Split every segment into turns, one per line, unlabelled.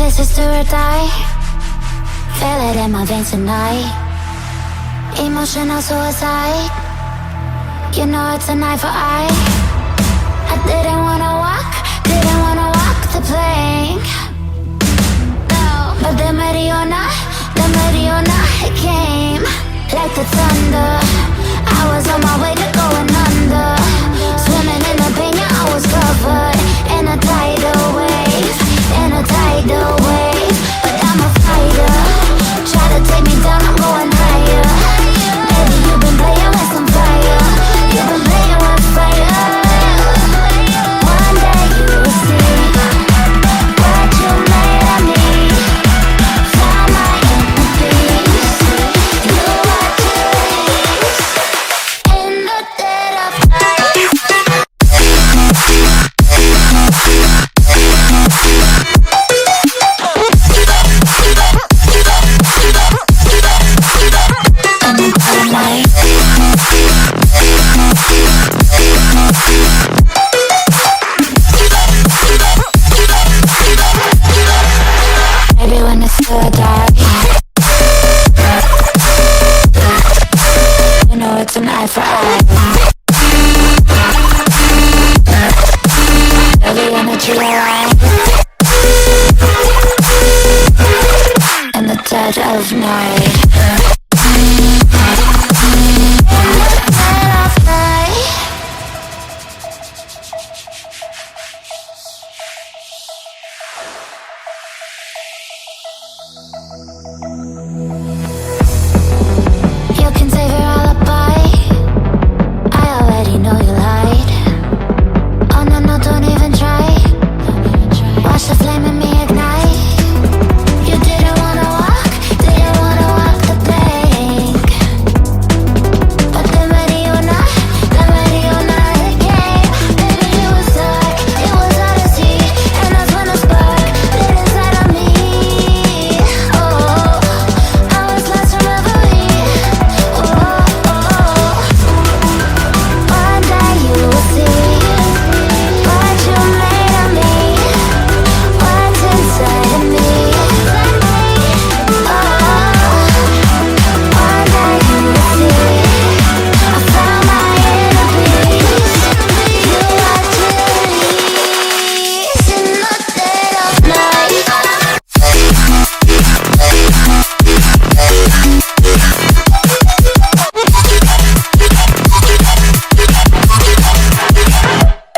this is do or die. Feel it in my veins tonight. Emotional suicide. You know it's a knife for eye. I didn't wanna walk the plank. No, but the Mariona, it came like the thunder. I was on my way to going under. Swimming in the pain, yeah, I was covered in a tidal wave, but I'm a fighter. Try to take me down, I'm going higher. Baby, you've been playing with some fire. You've been playing with fire. One day you will see what you made of me. Found my inner peace. You are choice in the dead of night. Baby, when it's still dark, you know it's an eye for eye. Every energy alive in the dead of night. You can save your alibi. I already know you lied. Oh no, no, don't even try. Watch the flame in me ignite. You didn't wanna walk the plank. But the Mariona, it came. Baby, it was dark, it was hard to see. And that's when the spark lit inside of me. Oh, I was lost in reverie. Oh, one day you will see what you made of me, what's inside of me. Oh, one day you will see I found my inner peace. You are choice in the dead of night.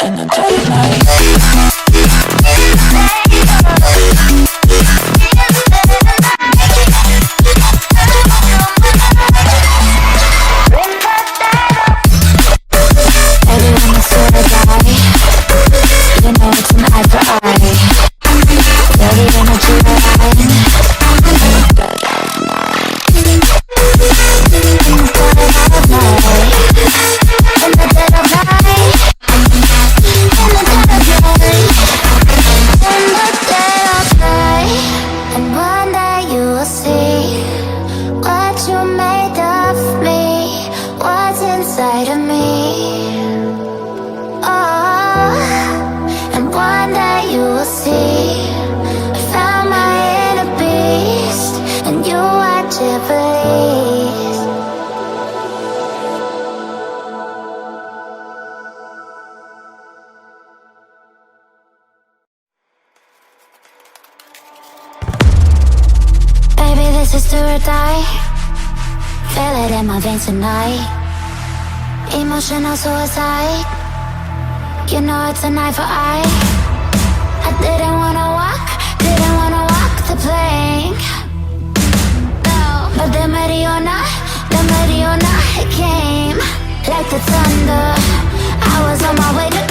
In the dead of night. Baby, when it's still die, you know it's an eye for eye. Feel the energy align in the dead of night. In the dead of night. In the dead of night. In the dead of night. In the dead of night. And one day you will see what you made of me, what's inside of me. Oh, and one day you will see I found my inner beast, and you are Jubilees. Baby, this is do or die. Feel it in my veins tonight. Emotional suicide. You know it's a knife for eye. I didn't wanna walk the plank. No, but the Mariona, it came like the thunder. I was on my way to